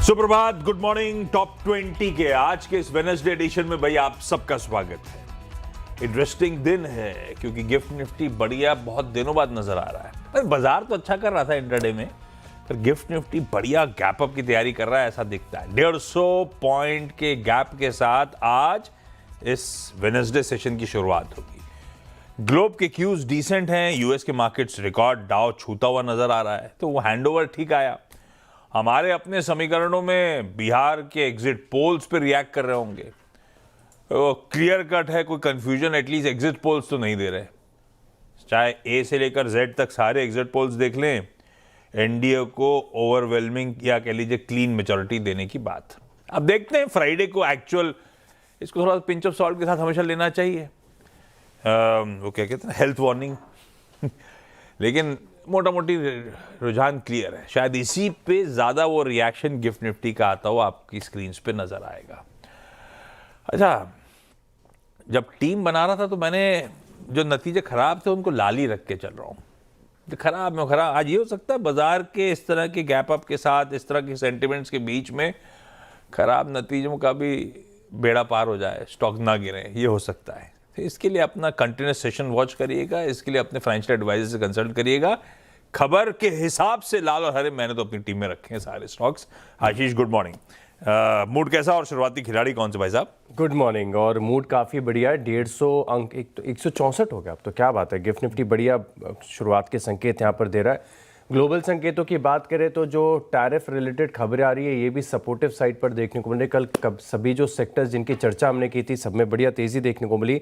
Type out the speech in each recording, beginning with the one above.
सुप्रभात, good morning. Top 20 के आज के इस वेडनेसडे एडिशन में भाई आप सबका स्वागत है। इंटरेस्टिंग दिन है क्योंकि गिफ्ट निफ्टी बढ़िया बहुत दिनों बाद नजर आ रहा है। पर बाजार तो अच्छा कर रहा था इंट्राडे में, पर गिफ्ट निफ्टी बढ़िया गैप अप की तैयारी कर रहा है ऐसा दिखता है। 150 पॉइंट के गैप के साथ आज इस वेडनेसडे सेशन की शुरुआत होगी। ग्लोब के क्यूज डिसेंट हैं, यूएस के मार्केट्स रिकॉर्ड डाउ छूता हुआ नजर आ रहा है, तो वो हैंडओवर ठीक आया। हमारे अपने समीकरणों में बिहार के एग्जिट पोल्स पे रिएक्ट कर रहे होंगे, तो क्लियर कट है, कोई कंफ्यूजन एटलीस्ट एग्जिट पोल्स तो नहीं दे रहे। चाहे ए से लेकर जेड तक सारे एग्जिट पोल्स देख लें, एनडीए को ओवरवेलमिंग या कह लीजिए क्लीन मेजॉरिटी देने की बात। अब देखते हैं फ्राइडे को एक्चुअल, इसको थोड़ा पिंच ऑफ सॉल्ट के साथ हमेशा लेना चाहिए। वो क्या कहते हैं, हेल्थ वार्निंग लेकिन मोटा मोटी रुझान क्लियर है। शायद इसी पे ज्यादा वो रिएक्शन गिफ्ट निफ्टी का आता हुआ आपकी स्क्रीन पे नजर आएगा। अच्छा, जब टीम बना रहा था तो मैंने जो नतीजे खराब थे उनको लाल ही रख के चल रहा हूँ। जो खराब में खराब, आज ये हो सकता है बाजार के इस तरह के गैप अप के साथ, इस तरह के सेंटिमेंट्स के बीच में खराब नतीजों का भी बेड़ा पार हो जाए, स्टॉक ना गिरे, ये हो सकता है। तो इसके लिए अपना कंटिन्यूस सेशन वॉच करिएगा, इसके लिए अपने फाइनेंशियल एडवाइजर से कंसल्ट करिएगा। खबर के हिसाब से लाल और हरे मैंने तो अपनी टीम में रखे हैं सारे स्टॉक्स। आशीष, गुड मॉर्निंग। मूड कैसा और शुरुआती खिलाड़ी कौन से भाई साहब? Good morning. और मूड काफ़ी बढ़िया है। 150 अंक, 164 हो गया अब तो, क्या बात है। गिफ्ट निफ्टी बढ़िया शुरुआत के संकेत यहाँ पर दे रहा है। ग्लोबल संकेतों की बात करें तो जो टैरिफ रिलेटेड खबरें आ रही है ये भी सपोर्टिव साइड पर देखने को मिल रही। कल सभी जो सेक्टर्स जिनकी चर्चा हमने की थी सब में बढ़िया तेज़ी देखने को मिली।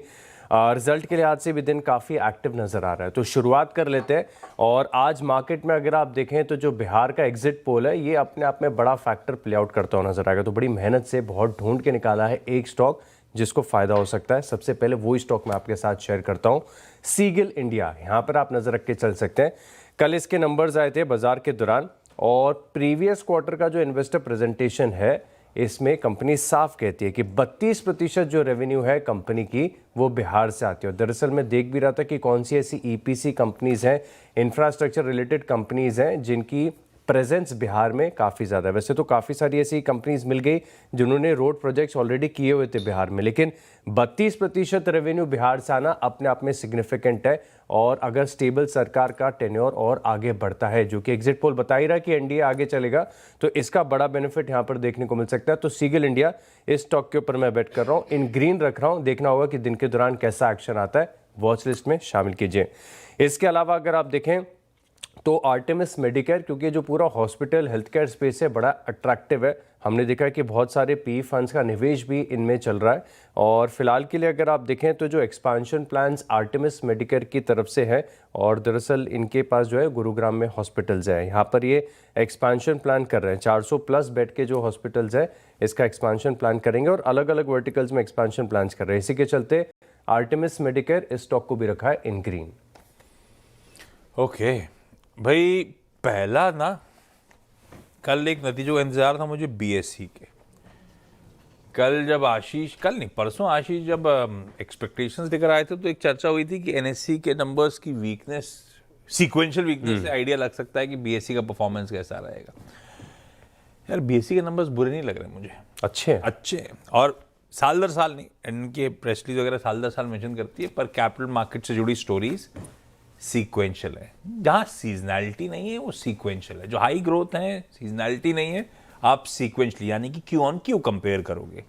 रिजल्ट के लिहाज से भी दिन काफ़ी एक्टिव नज़र आ रहा है। तो शुरुआत कर लेते हैं। और आज मार्केट में अगर आप देखें तो जो बिहार का एग्जिट पोल है ये अपने आप में बड़ा फैक्टर प्ले आउट करता हुआ नजर आएगा। तो बड़ी मेहनत से बहुत ढूंढ के निकाला है एक स्टॉक जिसको फायदा हो सकता है। सबसे पहले वही स्टॉक मैं आपके साथ शेयर करता हूँ, सीगिल इंडिया। यहाँ पर आप नज़र रख के चल सकते हैं। कल इसके नंबर्स आए थे बाजार के दौरान, और प्रीवियस क्वार्टर का जो इन्वेस्टर प्रेजेंटेशन है इसमें कंपनी साफ कहती है कि 32% जो रेवेन्यू है कंपनी की वो बिहार से आती है। दरअसल मैं देख भी रहा था कि कौन सी ऐसी ईपीसी कंपनीज हैं, इंफ्रास्ट्रक्चर रिलेटेड कंपनीज हैं जिनकी प्रेजेंस बिहार में काफ़ी ज़्यादा है। वैसे तो काफ़ी सारी ऐसी कंपनीज मिल गई जिन्होंने रोड प्रोजेक्ट्स ऑलरेडी किए हुए थे बिहार में, लेकिन 32% रेवेन्यू बिहार से आना अपने आप में सिग्निफिकेंट है। और अगर स्टेबल सरकार का टेन्योर और आगे बढ़ता है, जो कि एग्जिट पोल बता ही रहा है कि एनडीए आगे चलेगा, तो इसका बड़ा बेनिफिट यहाँ पर देखने को मिल सकता है। तो सीगिल इंडिया इस स्टॉक के ऊपर मैं बेट कर रहा हूँ, इन ग्रीन रख रहा हूँ। देखना होगा कि दिन के दौरान कैसा एक्शन आता है, वॉच लिस्ट में शामिल कीजिए। इसके अलावा अगर आप देखें तो आर्टेमिस मेडिकेयर, क्योंकि जो पूरा हॉस्पिटल हेल्थ केयर स्पेस है बड़ा अट्रैक्टिव है। हमने देखा है कि बहुत सारे पी फंड्स का निवेश भी इनमें चल रहा है। और फिलहाल के लिए अगर आप देखें तो जो एक्सपांशन प्लान्स आर्टेमिस मेडिकेयर की तरफ से है, और दरअसल इनके पास जो है गुरुग्राम में हॉस्पिटल्स है, यहाँ पर ये एक्सपांशन प्लान कर रहे हैं। 400 प्लस बेड के जो हॉस्पिटल्स है इसका एक्सपांशन प्लान करेंगे, और अलग अलग वर्टिकल्स में एक्सपांशन प्लान कर रहे हैं। इसी के चलते आर्टेमिस मेडिकेयर इस स्टॉक को भी रखा है इन ग्रीन। ओके भाई, पहला ना कल एक नतीजों का इंतजार था मुझे बीएससी के। कल जब आशीष, कल नहीं परसों आशीष जब एक्सपेक्टेशंस लेकर आए थे तो एक चर्चा हुई थी कि एनएससी के नंबर्स की वीकनेस, सीक्वेंशियल वीकनेस से आइडिया लग सकता है कि बीएससी का परफॉर्मेंस कैसा रहेगा। यार बीएससी के नंबर्स बुरे नहीं लग रहे मुझे, अच्छे। और साल दर साल नहीं, इनके प्रेस रिलीज वगैरह साल दर साल मेंशन करती है, पर कैपिटल मार्केट से जुड़ी स्टोरीज सीक्वेंशियल है। जहां सीजनैलिटी नहीं है वो सीक्वेंशियल है। जो हाई ग्रोथ है सीजनैलिटी नहीं है, आप सीक्वेंशली यानी कि क्यू ऑन क्यू कंपेयर करोगे।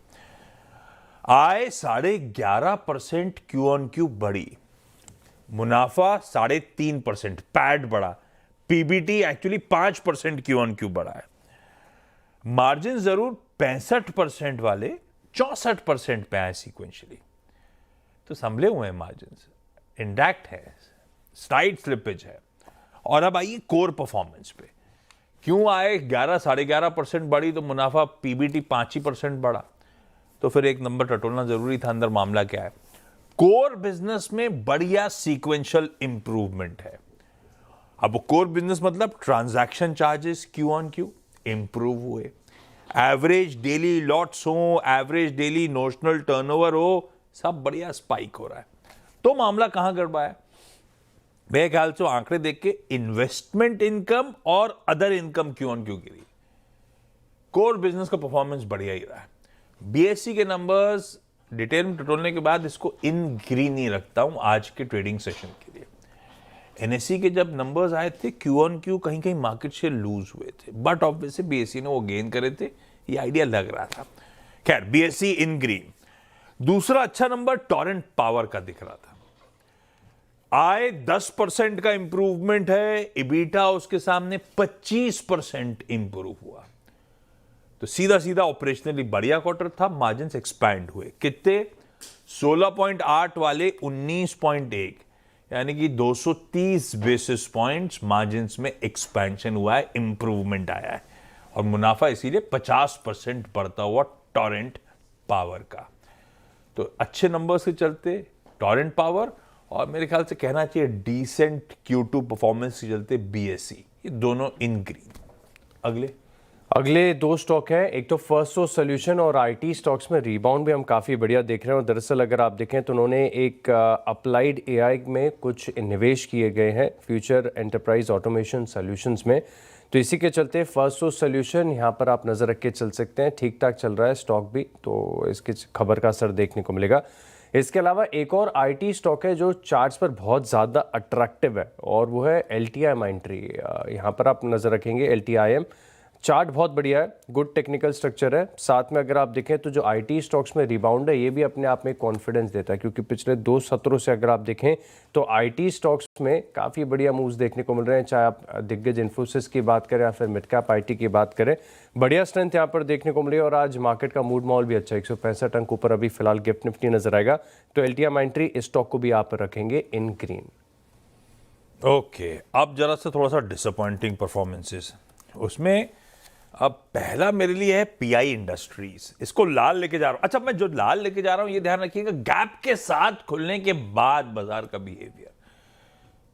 आय 11.5% क्यू ऑन क्यू बढ़ी, मुनाफा 3.5% पैट बढ़ा, PBT actually 5% Q on Q बढ़ा है। मार्जिन जरूर 65% वाले 64% पे आए सीक्वेंशली, तो संभले हुए हैं मार्जिन, इंटैक्ट है, स्लाइड स्लिपेज है। और अब आइए कोर परफॉर्मेंस पे, क्यों आए 11-11.5% बढ़ी तो मुनाफा पीबीटी 5% बढ़ा, तो फिर एक नंबर टटोलना जरूरी था, अंदर मामला क्या है। कोर बिजनेस में बढ़िया सीक्वेंशियल इंप्रूवमेंट है। अब कोर बिजनेस मतलब transaction charges Q on Q improve हुए, एवरेज डेली लॉट्स हो, एवरेज डेली नोशनल टर्नओवर हो, सब बढ़िया स्पाइक हो रहा है। तो मामला कहां गड़बड़ा है? मेरे ख्याल से आंकड़े देख के इन्वेस्टमेंट इनकम और other income Q on Q Giri. Core business का परफॉर्मेंस बढ़िया ही रहा है। बीएससी के नंबर्स डिटेल में टटोलने के बाद इसको इन ग्रीन ही रखता हूं आज के ट्रेडिंग सेशन के लिए। एनएससी के जब नंबर्स आए थे क्यू ऑन क्यू कहीं कहीं मार्केट शेयर लूज हुए थे, बट ऑब्वियसली बीएससी ने वो गेन करे थे, ये आइडिया लग रहा था। खैर बीएससी इन ग्रीन। दूसरा अच्छा नंबर टोरेंट पावर का दिख रहा था। आय 10% का इंप्रूवमेंट है, इबीटा उसके सामने 25% इंप्रूव हुआ। तो सीधा सीधा ऑपरेशनली बढ़िया क्वार्टर था, मार्जिन्स एक्सपैंड हुए। कितने? 16.8 वाले 19.1, यानी कि 230 बेसिस पॉइंट्स मार्जिन्स में एक्सपेंशन हुआ है, इंप्रूवमेंट आया है। और मुनाफा इसीलिए 50% बढ़ता हुआ टोरेंट पावर का। तो अच्छे नंबर्स के चलते टोरेंट पावर, और मेरे ख्याल से कहना चाहिए डिसेंट Q2 परफॉर्मेंस के चलते बीएससी, ये दोनों इन ग्रीन। अगले दो स्टॉक हैं, एक तो फर्स्टसोर्स सॉल्यूशन और आईटी स्टॉक्स में रिबाउंड भी हम काफ़ी बढ़िया देख रहे हैं। और दरअसल अगर आप देखें तो उन्होंने एक अप्लाइड एआई में कुछ निवेश किए गए हैं, फ्यूचर एंटरप्राइज ऑटोमेशन सॉल्यूशंस में। तो इसी के चलते फर्स्टसोर्स सॉल्यूशन यहाँ पर आप नज़र रख के चल सकते हैं, ठीक ठाक चल रहा है स्टॉक भी, तो इसकी खबर का असर देखने को मिलेगा। इसके अलावा एक और आईटी स्टॉक है जो चार्ट्स पर बहुत ज़्यादा अट्रैक्टिव है, और वो है LTI माइंट्री। यहाँ पर आप नज़र रखेंगे LTIM, चार्ट बहुत बढ़िया है, गुड टेक्निकल स्ट्रक्चर है। साथ में अगर आप देखें तो जो आईटी स्टॉक्स में रिबाउंड है ये भी अपने आप में कॉन्फिडेंस देता है, क्योंकि पिछले 2 सत्रों से अगर आप देखें तो आईटी स्टॉक्स में काफ़ी बढ़िया मूव्स देखने को मिल रहे हैं। चाहे आप दिग्गज इन्फोसिस की बात करें या फिर मिड कैप आईटी की बात करें, बढ़िया स्ट्रेंथ यहाँ पर देखने को मिली। और आज मार्केट का मूड माहौल भी अच्छा है, 165 अंक ऊपर अभी फिलहाल गिफ्ट निफ्टी नजर आएगा। तो LTI माइंट्री इस स्टॉक को भी आप रखेंगे इन ग्रीन। ओके, अब जरा सा थोड़ा सा डिसअपॉइंटिंग परफॉर्मेंसेस उसमें। अब पहला मेरे लिए है पीआई इंडस्ट्रीज, इसको लाल लेके जा रहा हूं। अच्छा, मैं जो लाल लेके जा रहा हूं ये ध्यान रखिएगा, गैप के साथ खुलने के बाद बाजार का बिहेवियर।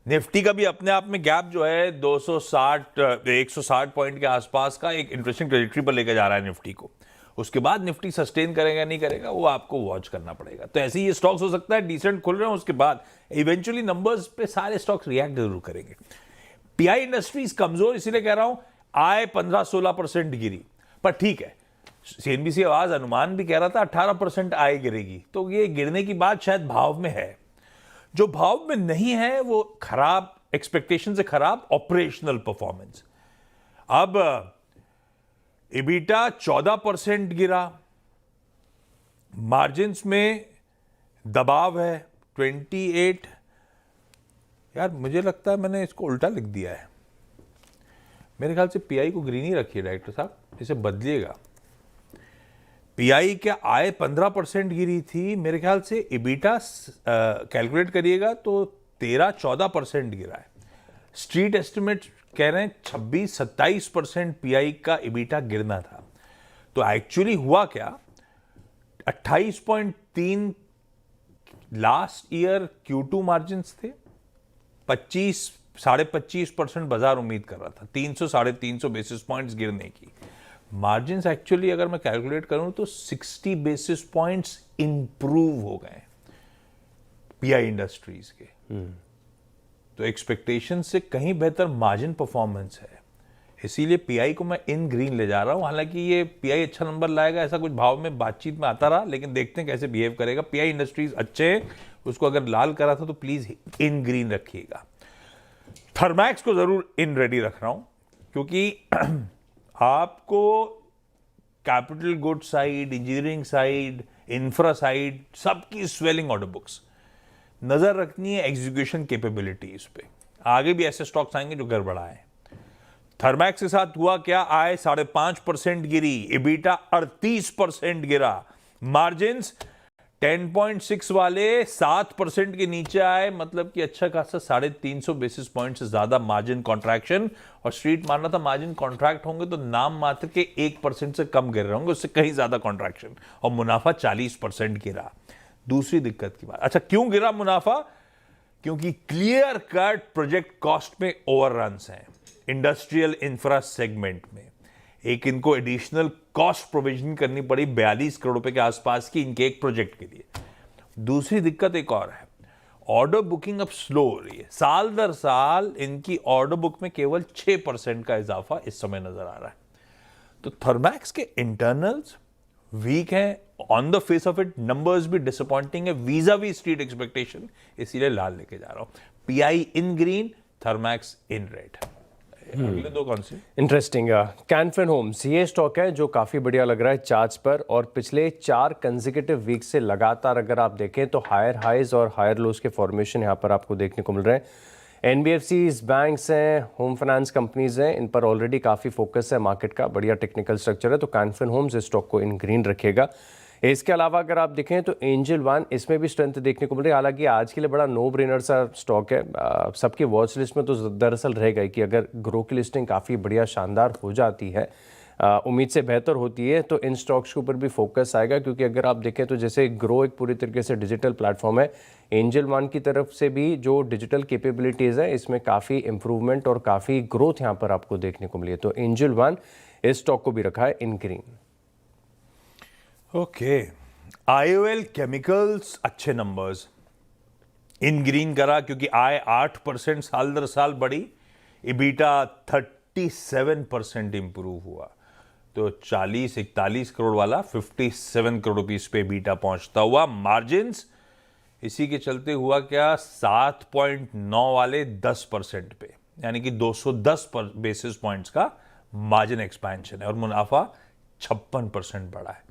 निफ्टी का भी अपने आप में गैप जो है 160 पॉइंट के आसपास का एक इंटरेस्टिंग ट्रेजेक्टरी पर लेके जा रहा है निफ्टी को। उसके बाद निफ्टी सस्टेन करेगा नहीं करेगा वो आपको वॉच करना पड़ेगा। तो ऐसे ही ये स्टॉक्स हो सकता है डिसेंट खुल रहे हैं, उसके बाद इवेंचुअली नंबर्स पे सारे स्टॉक्स रिएक्ट जरूर करेंगे। पीआई इंडस्ट्रीज कमजोर इसलिए कह रहा हूं, आय 15-16% गिरी, पर ठीक है, सीएनबीसी आवाज अनुमान भी कह रहा था 18% आय गिरेगी। तो ये गिरने की बात शायद भाव में है, जो भाव में नहीं है वो खराब एक्सपेक्टेशन से खराब ऑपरेशनल परफॉर्मेंस। अब इबीटा 14% गिरा, मार्जिन्स में दबाव है 28। यार मुझे लगता है मैंने इसको उल्टा लिख दिया है, मेरे ख्याल से पीआई को ग्रीन ही रखिए डायरेक्टर साहब, इसे बदलिएगा। पीआई क्या आय 15% गिरी थी, मेरे ख्याल से इबीटा कैलकुलेट करिएगा तो 13-14% गिरा है। स्ट्रीट एस्टिमेट कह रहे हैं 26-27% पीआई का इबीटा गिरना था। तो एक्चुअली हुआ क्या, 28.3 लास्ट ईयर Q2 मार्जिन्स थे, 25-25.5% बाजार उम्मीद कर रहा था, 300-350 बेसिस पॉइंट्स गिरने की। मार्जिन्स एक्चुअली अगर मैं कैलकुलेट करूं तो 60 बेसिस पॉइंट्स इंप्रूव हो गए पीआई इंडस्ट्रीज के। तो एक्सपेक्टेशन से कहीं बेहतर मार्जिन परफॉर्मेंस है, इसीलिए पीआई को मैं इन ग्रीन ले जा रहा हूं। हालांकि ये पीआई अच्छा नंबर लाएगा ऐसा कुछ भाव में बातचीत में आता रहा, लेकिन देखते हैं कैसे बिहेव करेगा। पीआई इंडस्ट्रीज अच्छे हैं, उसको अगर लाल करा था तो प्लीज इन ग्रीन रखिएगा। थर्मैक्स को जरूर इन रेडी रख रहा हूं, क्योंकि आपको capital good side, engineering side, infra side, सबकी स्वेलिंग ऑर्डर बुक्स नजर रखनी है, एग्जीक्यूशन कैपेबिलिटीज पे। आगे भी ऐसे स्टॉक्स आएंगे जो गड़बड़ाए। थर्मैक्स के साथ हुआ क्या, आय 5.5% गिरी, इबीटा 38% गिरा, मार्जिन्स 10.6 वाले 7% के नीचे आए, मतलब कि अच्छा खासा 350 बेसिस पॉइंट से ज्यादा मार्जिन कॉन्ट्रैक्शन। और स्ट्रीट मानना था मार्जिन कॉन्ट्रैक्ट होंगे तो नाम मात्र के 1% से कम गिर रहे होंगे, उससे कहीं ज्यादा कॉन्ट्रैक्शन, और मुनाफा 40% गिरा। दूसरी दिक्कत की बात, अच्छा क्यों गिरा मुनाफा, क्योंकि क्लियर कट प्रोजेक्ट कॉस्ट में ओवररन्स हैं इंडस्ट्रियल इंफ्रा सेगमेंट में। एक इनको एडिशनल कॉस्ट प्रोविजन करनी पड़ी 42 करोड़ रुपए के आसपास की इनके एक प्रोजेक्ट के लिए। दूसरी दिक्कत एक और है, ऑर्डर बुकिंग अब स्लो हो रही है। साल दर साल इनकी ऑर्डर बुक में केवल 6% का इजाफा इस समय नजर आ रहा है। तो थर्मैक्स के इंटरनल्स वीक हैं, on the face of it numbers भी डिसअपॉइंटिंग है वीजा वी स्ट्रीट एक्सपेक्टेशन, इसीलिए लाल लेके जा रहा हूं। Pi in green, Thermax in red. अगले दो कौन से? इंटरेस्टिंग। कैन फिन होम्स ये स्टॉक है जो काफ़ी बढ़िया लग रहा है चार्ट्स पर, और पिछले 4 कंसेक्यूटिव वीक से लगातार अगर आप देखें तो हायर हाइज और हायर लोज के फॉर्मेशन यहाँ पर आपको देखने को मिल रहे हैं। एनबीएफसीज, बैंक्स हैं, होम फाइनेंस कंपनीज हैं, इन पर ऑलरेडी काफ़ी फोकस है मार्केट का, बढ़िया टेक्निकल स्ट्रक्चर है, तो कैन फिन होम्स इस स्टॉक को इन ग्रीन रखेगा। इसके अलावा अगर आप देखें तो एंजल वन, इसमें भी स्ट्रेंथ देखने को मिल रही है। हालांकि आज के लिए बड़ा नो ब्रेनर सा स्टॉक है, सबकी वॉच लिस्ट में तो दरअसल रहेगा ही कि अगर ग्रो की लिस्टिंग काफ़ी बढ़िया शानदार हो जाती है, उम्मीद से बेहतर होती है, तो इन स्टॉक्स के ऊपर भी फोकस आएगा। क्योंकि अगर आप देखें तो जैसे ग्रो एक पूरी तरीके से डिजिटल प्लेटफॉर्म है, एंजल वन की तरफ से भी जो डिजिटल कैपेबिलिटीज़ है इसमें काफ़ी इंप्रूवमेंट और काफ़ी ग्रोथ यहाँ पर आपको देखने को मिली है। तो एंजल वन इस स्टॉक को भी रखा है इन ग्रीन। ओके, आईओएल केमिकल्स अच्छे नंबर्स, इन ग्रीन करा क्योंकि आय 8% साल दर साल बढ़ी, इबीटा 37% इंप्रूव हुआ, तो 40-41 करोड़ वाला 57 करोड़ रुपीस पे बीटा पहुंचता हुआ। मार्जिन्स इसी के चलते हुआ क्या, 7.9 वाले 10% पे, यानी कि 210 बेसिस पॉइंट्स का मार्जिन एक्सपेंशन है, और मुनाफा 56% बढ़ा है।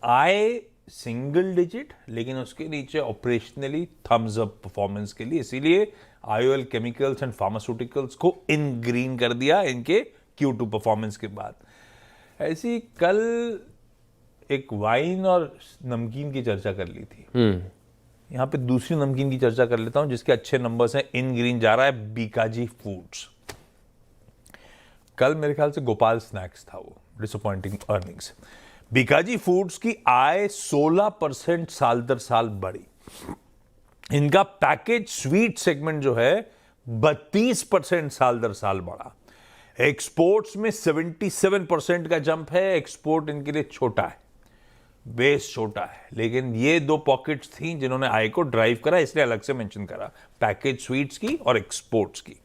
आय सिंगल डिजिट, लेकिन उसके नीचे ऑपरेशनली थम्स अप परफॉर्मेंस के लिए, इसीलिए आईओएल केमिकल्स एंड फार्मास्यूटिकल्स को इन ग्रीन कर दिया इनके Q2 परफॉर्मेंस के बाद। ऐसी कल एक वाइन और नमकीन की चर्चा कर ली थी, यहां पे दूसरी नमकीन की चर्चा कर लेता हूं जिसके अच्छे नंबर्स हैं। इन ग्रीन जा रहा है बीकाजी फूड्स। कल मेरे ख्याल से गोपाल स्नैक्स था वो, डिसअपॉइंटिंग अर्निंग्स। बीकाजी फूड्स की आय 16% साल दर साल बढ़ी। इनका पैकेज स्वीट सेगमेंट जो है 32% साल दर साल बढ़ा। एक्सपोर्ट्स में 77% का जंप है। एक्सपोर्ट इनके लिए छोटा है, बेस छोटा है, लेकिन ये दो पॉकेट्स थी जिन्होंने आय को ड्राइव करा, इसलिए अलग से मेंशन करा, पैकेज स्वीट्स की और एक्सपोर्ट्स की।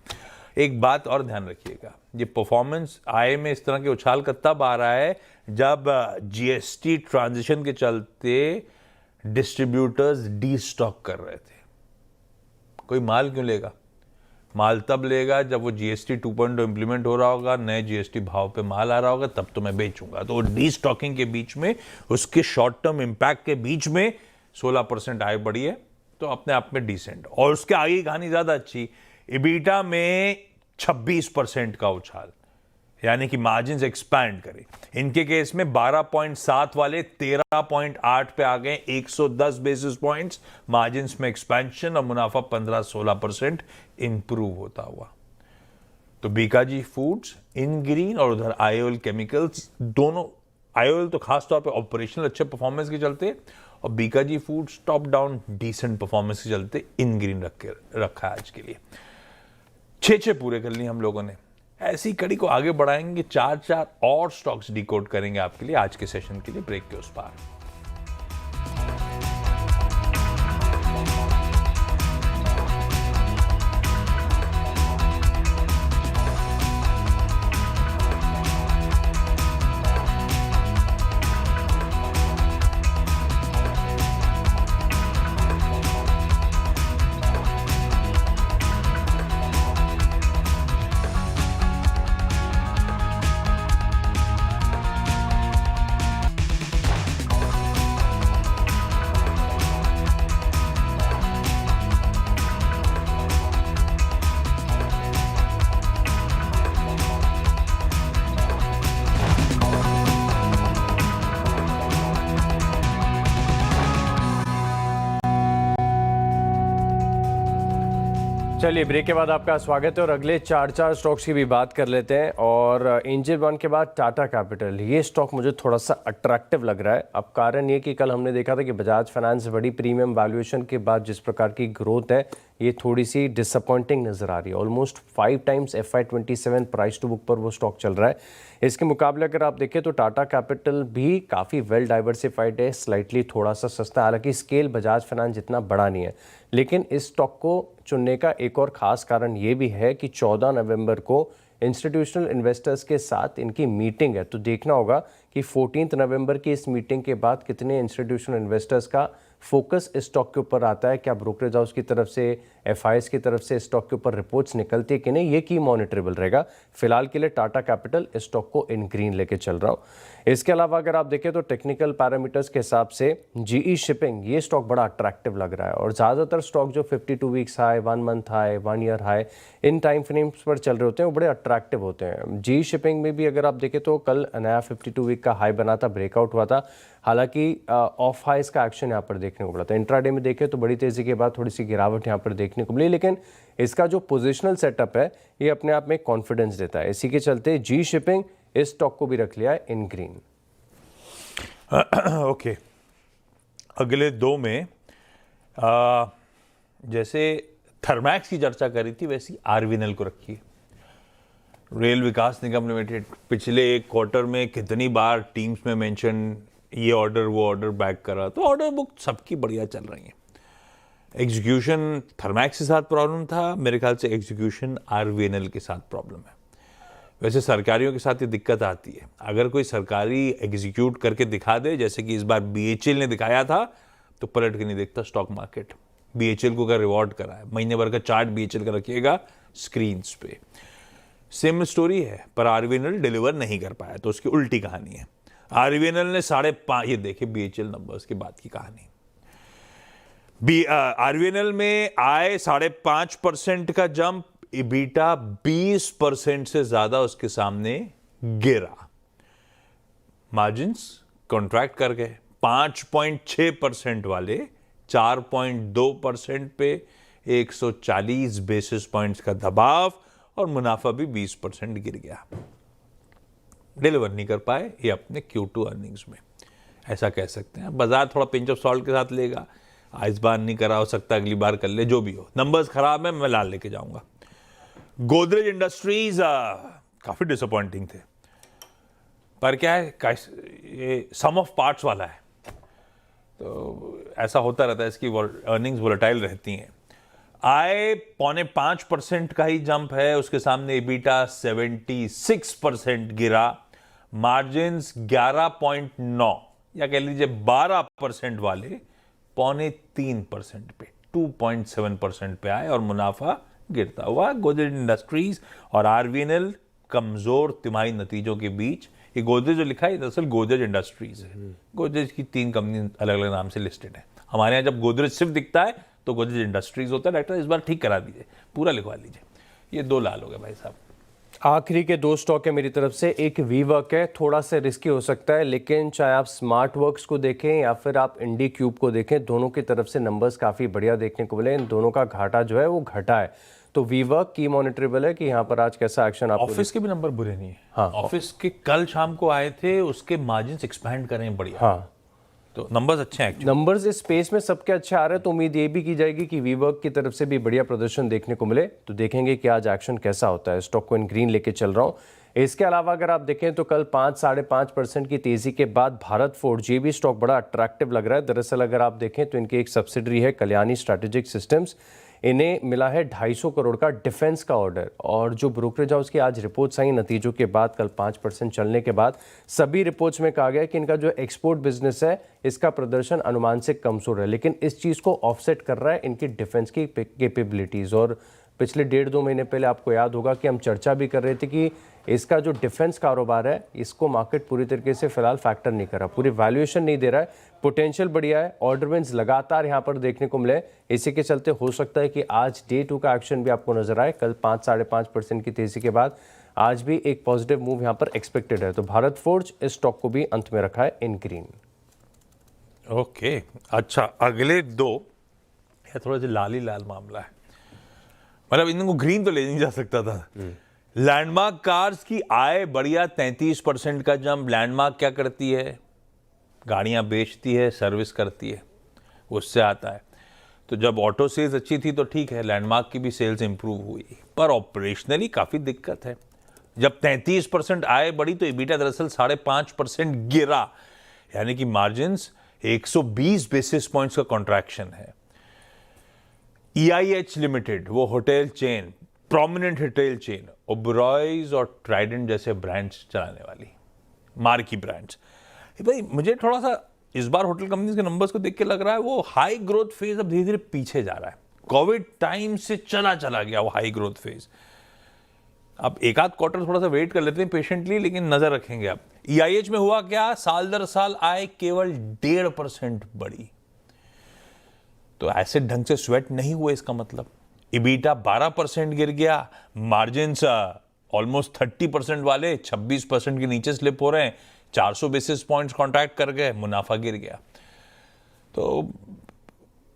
एक बात और ध्यान रखिएगा, ये परफॉर्मेंस आय में इस तरह के उछाल का तब आ रहा है जब जीएसटी ट्रांजिशन के चलते डिस्ट्रीब्यूटर्स डी स्टॉक कर रहे थे। कोई माल क्यों लेगा? माल तब लेगा जब वो जीएसटी 2.0 इंप्लीमेंट हो रहा होगा, नए जीएसटी भाव पे माल आ रहा होगा, तब तो मैं बेचूंगा। तो डी स्टॉकिंग के बीच में, उसके शॉर्ट टर्म इंपैक्ट के बीच में 16% आय बढ़ी है, तो अपने आप में डिसेंट। और उसके आगे की कहानी ज्यादा अच्छी, इबीटा में 26% का उछाल, यानी कि मार्जिन्स एक्सपैंड करे। इनके केस में 12.7 वाले 13.8 पे आ गए, 110 बेसिस पॉइंट्स मार्जिन्स में एक्सपेंशन, और मुनाफा 15-16% इंप्रूव होता हुआ। तो बीकाजी फूड्स इन ग्रीन और उधर आईओएल केमिकल्स, दोनों, आईओएल तो खास तौर पे ऑपरेशनल अच्छे परफॉर्मेंस के चलते, और Bikaji foods top down decent performance के चलते इन ग्रीन रखा है आज के लिए। 6 पूरे कर लिए हम लोगों ने। ऐसी कड़ी को आगे बढ़ाएंगे, 4 और स्टॉक्स डिकोड करेंगे आपके लिए आज के सेशन के लिए, ब्रेक के उस पार। चलिए, ब्रेक के बाद आपका स्वागत है और अगले 4 स्टॉक्स की भी बात कर लेते हैं। और एंजल वन के बाद टाटा कैपिटल, ये स्टॉक मुझे थोड़ा सा अट्रैक्टिव लग रहा है। अब कारण ये कि कल हमने देखा था कि बजाज फाइनेंस बड़ी प्रीमियम वैल्यूएशन के बाद जिस प्रकार की ग्रोथ है, ये थोड़ी सी डिसअपॉइंटिंग नजर आ रही है। Almost 5 times FY27 price to book पर वो स्टॉक चल रहा है। इसके मुकाबले अगर आप देखें तो टाटा कैपिटल भी काफ़ी वेल डाइवर्सिफाइड है, स्लाइटली थोड़ा सा सस्ता, हालांकि स्केल बजाज फाइनेंस जितना बड़ा नहीं है। लेकिन इस स्टॉक को चुनने का एक और ख़ास कारण ये भी है कि 14 नवंबर को इंस्टीट्यूशनल इन्वेस्टर्स के साथ इनकी मीटिंग है, तो देखना होगा कि 14 नवंबर की इस मीटिंग के बाद कितने इंस्टीट्यूशनल इन्वेस्टर्स का फोकस इस स्टॉक के ऊपर आता है, क्या ब्रोकरेज हाउस की तरफ से, एफआईएस की तरफ से स्टॉक के ऊपर रिपोर्ट्स निकलती है कि नहीं, ये की मॉनिटरेबल रहेगा। फिलहाल के लिए टाटा कैपिटल इस स्टॉक को इन ग्रीन लेके चल रहा हूँ। इसके अलावा अगर आप देखें तो टेक्निकल पैरामीटर्स के हिसाब से जीई शिपिंग ये स्टॉक बड़ा अट्रैक्टिव लग रहा है, और ज़्यादातर स्टॉक जो 52 weeks high, 1 month high, 1 year high, in time frames पर चल रहे होते हैं, वो बड़े अट्रैक्टिव होते हैं। जीई शिपिंग में भी अगर आप देखें तो कल नया 52 वीक का हाई बना था, ब्रेकआउट हुआ था, हालांकि ऑफ हाइस का एक्शन यहाँ पर देखने को मिला था। इंट्राडे में देखें तो बड़ी तेज़ी के बाद थोड़ी सी गिरावट यहाँ पर देखने को मिली, लेकिन इसका जो पोजिशनल सेटअप है ये अपने आप में कॉन्फिडेंस देता है। इसी के चलते जी शिपिंग इस स्टॉक को भी रख लिया है इन ग्रीन। ओके, अगले दो में जैसे थर्मैक्स की चर्चा करी थी वैसी आरवीएनएल को रखिए। रेल विकास निगम लिमिटेड पिछले एक क्वार्टर में कितनी बार टीम्स में मेंशन, ये ऑर्डर वो ऑर्डर बैक करा, तो ऑर्डर बुक सबकी बढ़िया चल रही है। एग्जीक्यूशन थर्मैक्स के साथ प्रॉब्लम था, मेरे ख्याल से एग्जीक्यूशन आरवीएनएल के साथ प्रॉब्लम है। वैसे सरकारियों के साथ ये दिक्कत आती है, अगर कोई सरकारी एग्जीक्यूट करके दिखा दे, जैसे कि इस बार बीएचईएल ने दिखाया था, तो पलट के नहीं देखता स्टॉक मार्केट। बीएचईएल को अगर रिवॉर्ड करा है, महीने भर का चार्ट बीएचईएल का रखिएगा स्क्रीन्स पे। सेम स्टोरी है, पर आरवीएनएल डिलीवर नहीं कर पाया, तो उसकी उल्टी कहानी है। आरवीएनएल ने 5.5, ये देखिए बीएचईएल नंबर्स के बाद की कहानी। आरवीएनएल में आए 5.5% का जंप, इबीटा 20% से ज्यादा उसके सामने गिरा। मार्जिन्स कॉन्ट्रैक्ट कर गए, 5.6% वाले 4.2% पे, 140 बेसिस पॉइंट्स का दबाव, और मुनाफा भी 20% गिर गया। डिलीवर नहीं कर पाए ये अपने Q2 अर्निंग्स में, ऐसा कह सकते हैं। बाजार थोड़ा पिंच ऑफ सॉल्ट के साथ लेगा, इस बार नहीं करा, हो सकता अगली बार कर ले, जो भी हो। नंबर्स खराब है, मैं लाल लेके जाऊंगा। गोदरेज इंडस्ट्रीज काफी डिसअपॉइंटिंग थे, पर क्या है, ये सम ऑफ पार्ट्स वाला है, तो ऐसा होता रहता है, इसकी अर्निंग्स वोलेटाइल रहती हैं। आय 4.5% का ही जंप है, उसके सामने इबीटा 76% गिरा। मार्जिन्स 11.9 या कह लीजिए 12% वाले 3.5% पे 2.7% पे आए, और मुनाफा गिरता हुआ। गोदरेज इंडस्ट्रीज और आरवीएनएल कमजोर तिमाही नतीजों के बीच, ये गोदरेज जो लिखा है दरअसल गोदरेज इंडस्ट्रीज है। गोदरेज की 3 कंपनी अलग अलग नाम से लिस्टेड है। हमारे यहाँ जब गोदरेज सिर्फ दिखता है तो गोदरेज इंडस्ट्रीज होता है। डायरेक्टर इस बार ठीक करा दीजिए, पूरा लिखवा लीजिए। ये 2 लाल हो गए भाई साहब। आखिरी के 2 स्टॉक है मेरी तरफ से। एक वीवर्क है, थोड़ा सा रिस्की हो सकता है, लेकिन चाहे आप स्मार्ट वर्क्स को देखें या फिर आप इंडी क्यूब को देखें, दोनों की तरफ से नंबर्स काफ़ी बढ़िया देखने को मिले। इन दोनों का घाटा जो है वो घटा है, तो वीवर्क की मॉनिटरेबल है कि यहाँ पर आज कैसा एक्शन आपको। ऑफिस के भी नंबर बुरे नहीं है। हाँ, ऑफिस के कल शाम को आए थे, उसके मार्जिन्स एक्सपैंड करें बढ़िया। हाँ, तो नंबर्स अच्छे हैं एक्चुअली। नंबर्स इस स्पेस में सबके अच्छे आ रहे हैं, तो उम्मीद ये भी की जाएगी कि वीवर्क की तरफ से भी बढ़िया प्रदर्शन देखने को मिले। तो देखेंगे कि आज एक्शन कैसा होता है। स्टॉक को इन ग्रीन लेके चल रहा हूँ। इसके अलावा अगर आप देखें तो कल 5-5.5% की तेजी के बाद भारत फोर्ज, ये भी स्टॉक बड़ा अट्रैक्टिव लग रहा है। दरअसल अगर आप देखें तो इनकी एक सब्सिडरी है कल्याणी स्ट्रैटेजिक सिस्टम्स, इन्हें मिला है 250 करोड़ का डिफेंस का ऑर्डर, और जो ब्रोकरेज हाउस की आज रिपोर्ट्स आई नतीजों के बाद, कल 5% चलने के बाद, सभी रिपोर्ट्स में कहा गया कि इनका जो एक्सपोर्ट बिजनेस है इसका प्रदर्शन अनुमान से कमजोर है, लेकिन इस चीज़ को ऑफसेट कर रहा है इनकी डिफेंस की कैपेबिलिटीज़। और पिछले 1.5-2 महीने पहले आपको याद होगा कि हम चर्चा भी कर रहे थे कि इसका जो डिफेंस कारोबार है इसको मार्केट पूरी तरीके से फिलहाल फैक्टर नहीं कर रहा, पूरी वैल्यूएशन नहीं दे रहा है। पोटेंशियल बढ़िया है, ऑर्डर विन्स लगातार यहाँ पर देखने को मिले। इसी के चलते हो सकता है कि आज डे 2 का एक्शन भी आपको नजर आए। कल 5-5.5% की तेजी के बाद आज भी एक पॉजिटिव मूव यहाँ पर एक्सपेक्टेड है। तो भारत फोर्ज इस स्टॉक को भी अंत में रखा है इन ग्रीन। ओके, अच्छा, अगले 2 थोड़ा सा लाल ही लाल मामला है, मतलब इनको ग्रीन तो ले नहीं जा सकता था। लैंडमार्क कार्स की आय बढ़िया 33% का जंप। लैंडमार्क क्या करती है, गाड़ियां बेचती है, सर्विस करती है, उससे आता है। तो जब ऑटो सेल्स अच्छी थी तो ठीक है, लैंडमार्क की भी सेल्स इंप्रूव हुई, पर ऑपरेशनली काफी दिक्कत है। जब 33% आय बढ़ी तो इबीटा दरअसल 5.5% गिरा, यानी कि मार्जिन्स 120 बेसिस पॉइंट्स का कॉन्ट्रैक्शन है। EIH लिमिटेड, वो hotel chain, prominent hotel chain, Oberois और ट्राइडेंट जैसे ब्रांड्स चलाने वाली मार्की ब्रांड्स। भाई मुझे थोड़ा सा इस बार होटल कंपनीज के नंबर्स को देख के लग रहा है वो हाई ग्रोथ फेज अब धीरे धीरे पीछे जा रहा है। कोविड टाइम से चला गया वो हाई ग्रोथ फेज। अब एक आध क्वार्टर थोड़ा सा वेट कर लेते हैं पेशेंटली, लेकिन नजर रखेंगे। अब EIH में हुआ क्या, साल दर साल आय केवल 1.5% बढ़ी। तो ऐसे ढंग से स्वेट नहीं हुए, इसका मतलब EBITDA 12% गिर गया, मार्जिन ऑलमोस्ट 30% वाले 26% के नीचे स्लिप हो रहे हैं, 400 बेसिस पॉइंट्स कॉन्ट्रैक्ट कर गए, मुनाफा गिर गया। तो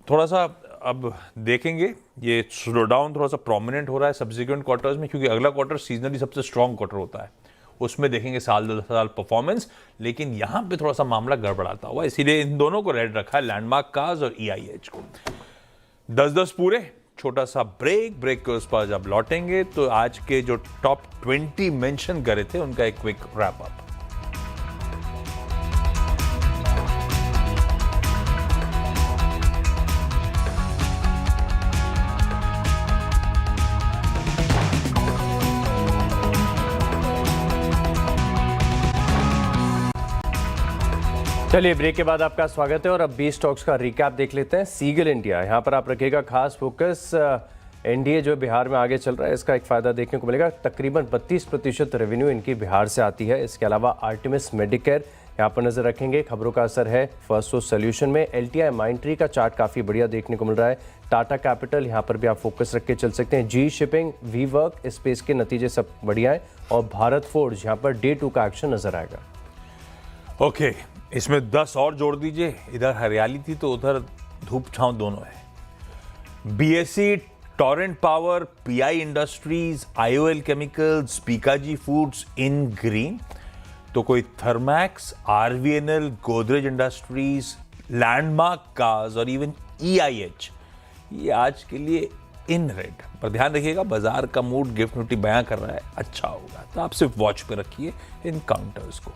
थोड़ा सा अब देखेंगे, ये स्लो डाउन थोड़ा सा प्रोमिनेंट हो रहा है सब्सिक्वेंट क्वार्टर्स में, क्योंकि अगला क्वार्टर सीजनली सबसे स्ट्रॉन्ग क्वार्टर होता है, उसमें देखेंगे साल दर साल परफॉर्मेंस। लेकिन यहां पे थोड़ा सा मामला गड़बड़ाता हुआ, इसीलिए इन दोनों को रेड रखा है, लैंडमार्क कार्स और EIH को। 10-10 पूरे, छोटा सा ब्रेक के उस पर जब लौटेंगे तो आज के जो टॉप 20 मेंशन करे थे उनका एक क्विक रैप अप। चलिए ब्रेक के बाद आपका स्वागत है और अब 20 स्टॉक्स का रिकैप देख लेते हैं। सीगल इंडिया, यहाँ पर आप रखिएगा खास फोकस। एनडीए जो बिहार में आगे चल रहा है, इसका एक फायदा देखने को मिलेगा। तकरीबन 32% रेवेन्यू इनकी बिहार से आती है। इसके अलावा आर्टिमिस मेडिकेयर यहाँ पर नजर रखेंगे। खबरों का असर है फर्स्ट सोर्स सोल्यूशन में। LTI माइंट्री का चार्ट काफी बढ़िया देखने को मिल रहा है। टाटा कैपिटल, यहाँ पर भी आप फोकस रख के चल सकते हैं। जी शिपिंग, वी वर्क, स्पेस के नतीजे सब बढ़िया है। और भारत फोर्ज, यहाँ पर Day 2 का एक्शन नजर आएगा। ओके, इसमें 10 और जोड़ दीजिए। इधर हरियाली थी तो उधर धूप छांव दोनों है। BSE, Torrent power, PI industries, IOL chemicals, Bikaji foods in green. तो कोई Thermax, RVNL, Godrej industries, landmark cars और इवन EIH, ये आज के लिए इन रेड। पर ध्यान रखिएगा, बाजार का मूड गिफ्ट निफ्टी बयां कर रहा है, अच्छा होगा, तो आप सिर्फ वॉच पे रखिए इन काउंटर्स को।